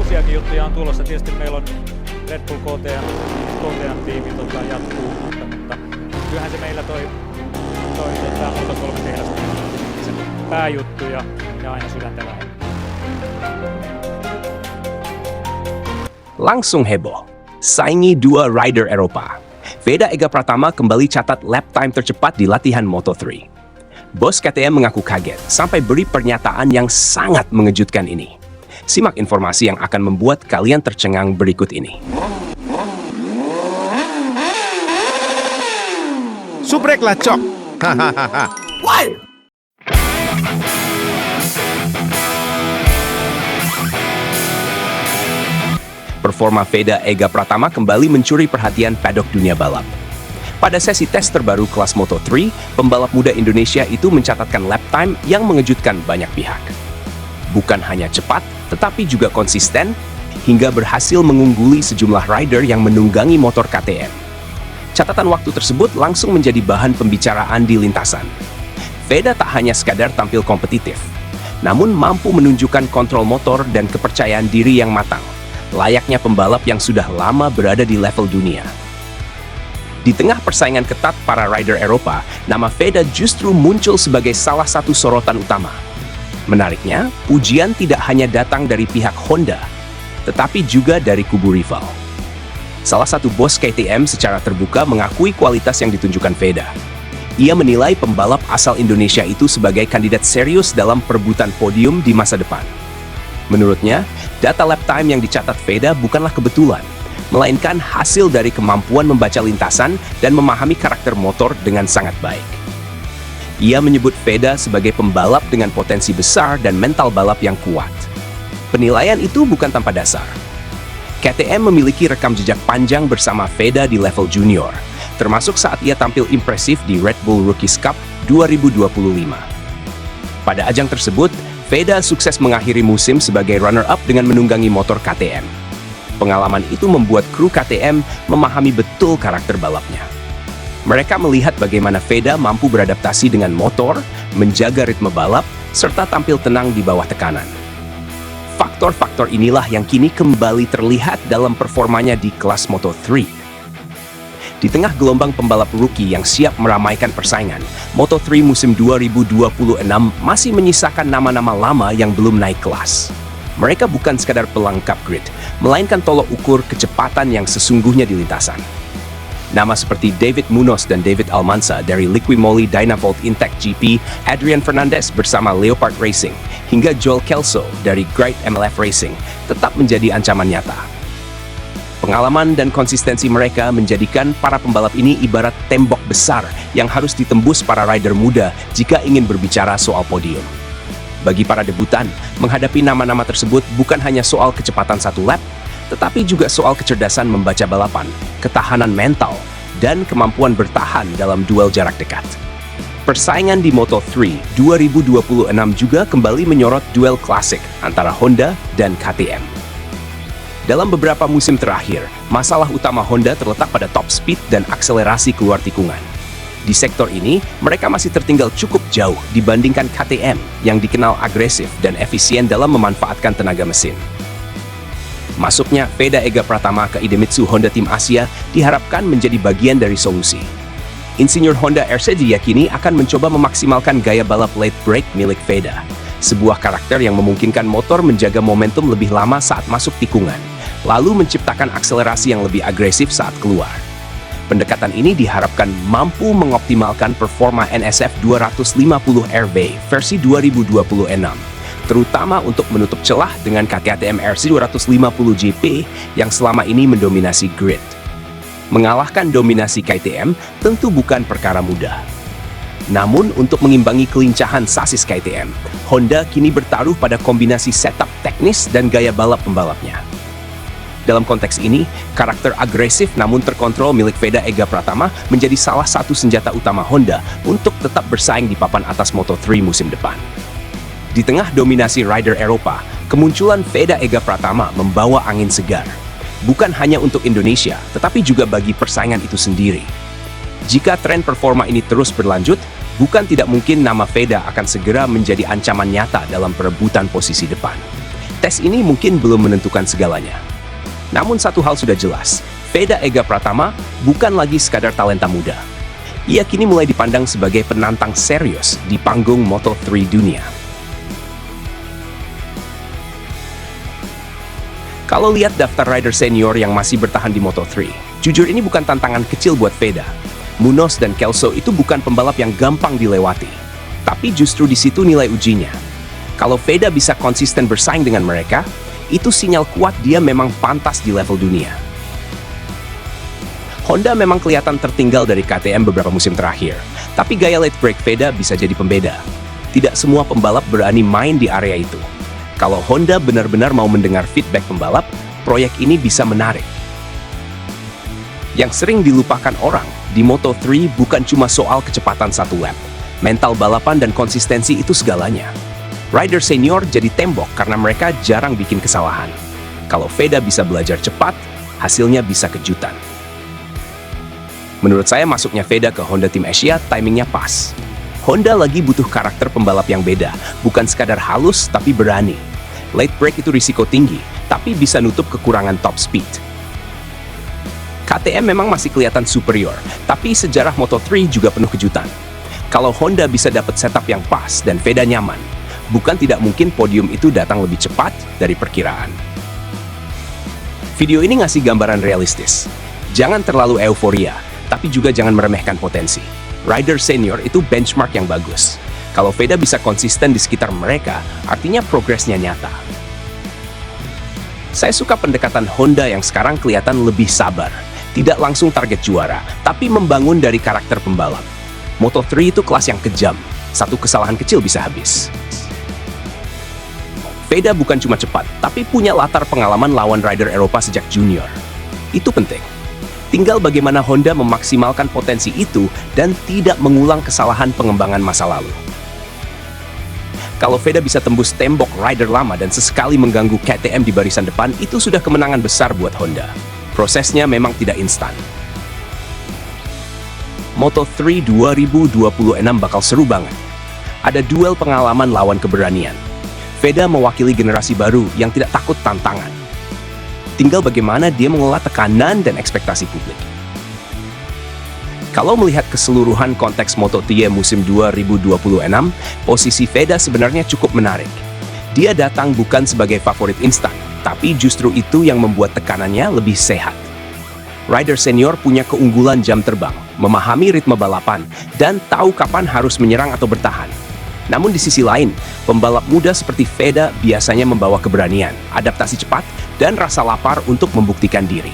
uusiakin juttuja on tulossa. Tietysti meillä on Red Bull KTM-tiimi jatkuu, mutta kyllähän se meillä toi Moto3-tehdas se pääjuttu ja aina sydäntä lähellä. Langsung heboh, saingi dua rider Eropa. Veda Ega Pratama kembali catat lap time tercepat di latihan Moto3. Bos KTM mengaku kaget sampai beri pernyataan yang sangat mengejutkan ini. Simak informasi yang akan membuat kalian tercengang berikut ini. Subrek lah cok. Hahaha. Why? Performa Veda Ega Pratama kembali mencuri perhatian paddock dunia balap. Pada sesi tes terbaru kelas Moto3, pembalap muda Indonesia itu mencatatkan lap time yang mengejutkan banyak pihak. Bukan hanya cepat, tetapi juga konsisten, hingga berhasil mengungguli sejumlah rider yang menunggangi motor KTM. Catatan waktu tersebut langsung menjadi bahan pembicaraan di lintasan. Veda tak hanya sekadar tampil kompetitif, namun mampu menunjukkan kontrol motor dan kepercayaan diri yang matang, layaknya pembalap yang sudah lama berada di level dunia. Di tengah persaingan ketat para rider Eropa, nama Veda justru muncul sebagai salah satu sorotan utama. Menariknya, pujian tidak hanya datang dari pihak Honda, tetapi juga dari kubu rival. Salah satu bos KTM secara terbuka mengakui kualitas yang ditunjukkan Veda. Ia menilai pembalap asal Indonesia itu sebagai kandidat serius dalam perebutan podium di masa depan. Menurutnya, data lap time yang dicatat Veda bukanlah kebetulan, melainkan hasil dari kemampuan membaca lintasan dan memahami karakter motor dengan sangat baik. Ia menyebut Veda sebagai pembalap dengan potensi besar dan mental balap yang kuat. Penilaian itu bukan tanpa dasar. KTM memiliki rekam jejak panjang bersama Veda di level junior, termasuk saat ia tampil impresif di Red Bull Rookies Cup 2025. Pada ajang tersebut, Veda sukses mengakhiri musim sebagai runner-up dengan menunggangi motor KTM. Pengalaman itu membuat kru KTM memahami betul karakter balapnya. Mereka melihat bagaimana Veda mampu beradaptasi dengan motor, menjaga ritme balap, serta tampil tenang di bawah tekanan. Faktor-faktor inilah yang kini kembali terlihat dalam performanya di kelas Moto3. Di tengah gelombang pembalap rookie yang siap meramaikan persaingan, Moto3 musim 2026 masih menyisakan nama-nama lama yang belum naik kelas. Mereka bukan sekadar pelengkap grid, melainkan tolok ukur kecepatan yang sesungguhnya di lintasan. Nama seperti David Munoz dan David Almanza dari Liqui Moly Dynavolt Intech GP, Adrian Fernandez bersama Leopard Racing, hingga Joel Kelso dari Great MLF Racing tetap menjadi ancaman nyata. Pengalaman dan konsistensi mereka menjadikan para pembalap ini ibarat tembok besar yang harus ditembus para rider muda jika ingin berbicara soal podium. Bagi para debutan, menghadapi nama-nama tersebut bukan hanya soal kecepatan satu lap, tetapi juga soal kecerdasan membaca balapan, ketahanan mental, dan kemampuan bertahan dalam duel jarak dekat. Persaingan di Moto3 2026 juga kembali menyorot duel klasik antara Honda dan KTM. Dalam beberapa musim terakhir, masalah utama Honda terletak pada top speed dan akselerasi keluar tikungan. Di sektor ini, mereka masih tertinggal cukup jauh dibandingkan KTM yang dikenal agresif dan efisien dalam memanfaatkan tenaga mesin. Masuknya Veda Ega Pratama ke Idemitsu Honda Tim Asia diharapkan menjadi bagian dari solusi. Insinyur Honda RC diyakini akan mencoba memaksimalkan gaya balap late brake milik Veda, sebuah karakter yang memungkinkan motor menjaga momentum lebih lama saat masuk tikungan, lalu menciptakan akselerasi yang lebih agresif saat keluar. Pendekatan ini diharapkan mampu mengoptimalkan performa NSF 250 RB versi 2026, terutama untuk menutup celah dengan KTM RC 250 GP yang selama ini mendominasi grid. Mengalahkan dominasi KTM tentu bukan perkara mudah. Namun, untuk mengimbangi kelincahan sasis KTM, Honda kini bertaruh pada kombinasi setup teknis dan gaya balap pembalapnya. Dalam konteks ini, karakter agresif namun terkontrol milik Veda Ega Pratama menjadi salah satu senjata utama Honda untuk tetap bersaing di papan atas Moto3 musim depan. Di tengah dominasi rider Eropa, kemunculan Veda Ega Pratama membawa angin segar. Bukan hanya untuk Indonesia, tetapi juga bagi persaingan itu sendiri. Jika tren performa ini terus berlanjut, bukan tidak mungkin nama Veda akan segera menjadi ancaman nyata dalam perebutan posisi depan. Tes ini mungkin belum menentukan segalanya. Namun satu hal sudah jelas, Veda Ega Pratama bukan lagi sekadar talenta muda. Ia kini mulai dipandang sebagai penantang serius di panggung Moto3 dunia. Kalau lihat daftar rider senior yang masih bertahan di Moto3, jujur ini bukan tantangan kecil buat Veda. Munoz dan Kelso itu bukan pembalap yang gampang dilewati. Tapi justru di situ nilai ujinya. Kalau Veda bisa konsisten bersaing dengan mereka, itu sinyal kuat dia memang pantas di level dunia. Honda memang kelihatan tertinggal dari KTM beberapa musim terakhir, tapi gaya late break Veda bisa jadi pembeda. Tidak semua pembalap berani main di area itu. Kalau Honda benar-benar mau mendengar feedback pembalap, proyek ini bisa menarik. Yang sering dilupakan orang, di Moto3 bukan cuma soal kecepatan satu lap. Mental balapan dan konsistensi itu segalanya. Rider senior jadi tembok karena mereka jarang bikin kesalahan. Kalau Veda bisa belajar cepat, hasilnya bisa kejutan. Menurut saya masuknya Veda ke Honda Team Asia timingnya pas. Honda lagi butuh karakter pembalap yang beda, bukan sekadar halus tapi berani. Late break itu risiko tinggi, tapi bisa nutup kekurangan top speed. KTM memang masih kelihatan superior, tapi sejarah Moto3 juga penuh kejutan. Kalau Honda bisa dapat setup yang pas dan Veda nyaman, bukan tidak mungkin podium itu datang lebih cepat dari perkiraan. Video ini ngasih gambaran realistis. Jangan terlalu euforia, tapi juga jangan meremehkan potensi. Rider senior itu benchmark yang bagus. Kalau Veda bisa konsisten di sekitar mereka, artinya progresnya nyata. Saya suka pendekatan Honda yang sekarang kelihatan lebih sabar. Tidak langsung target juara, tapi membangun dari karakter pembalap. Moto3 itu kelas yang kejam. Satu kesalahan kecil bisa habis. Veda bukan cuma cepat, tapi punya latar pengalaman lawan rider Eropa sejak junior. Itu penting. Tinggal bagaimana Honda memaksimalkan potensi itu dan tidak mengulang kesalahan pengembangan masa lalu. Kalau Veda bisa tembus tembok rider lama dan sesekali mengganggu KTM di barisan depan, itu sudah kemenangan besar buat Honda. Prosesnya memang tidak instan. Moto3 2026 bakal seru banget. Ada duel pengalaman lawan keberanian. Veda mewakili generasi baru yang tidak takut tantangan. Tinggal bagaimana dia mengelola tekanan dan ekspektasi publik. Kalau melihat keseluruhan konteks Moto3 musim 2026, posisi Veda sebenarnya cukup menarik. Dia datang bukan sebagai favorit instan, tapi justru itu yang membuat tekanannya lebih sehat. Rider senior punya keunggulan jam terbang, memahami ritme balapan, dan tahu kapan harus menyerang atau bertahan. Namun di sisi lain, pembalap muda seperti Veda biasanya membawa keberanian, adaptasi cepat, dan rasa lapar untuk membuktikan diri.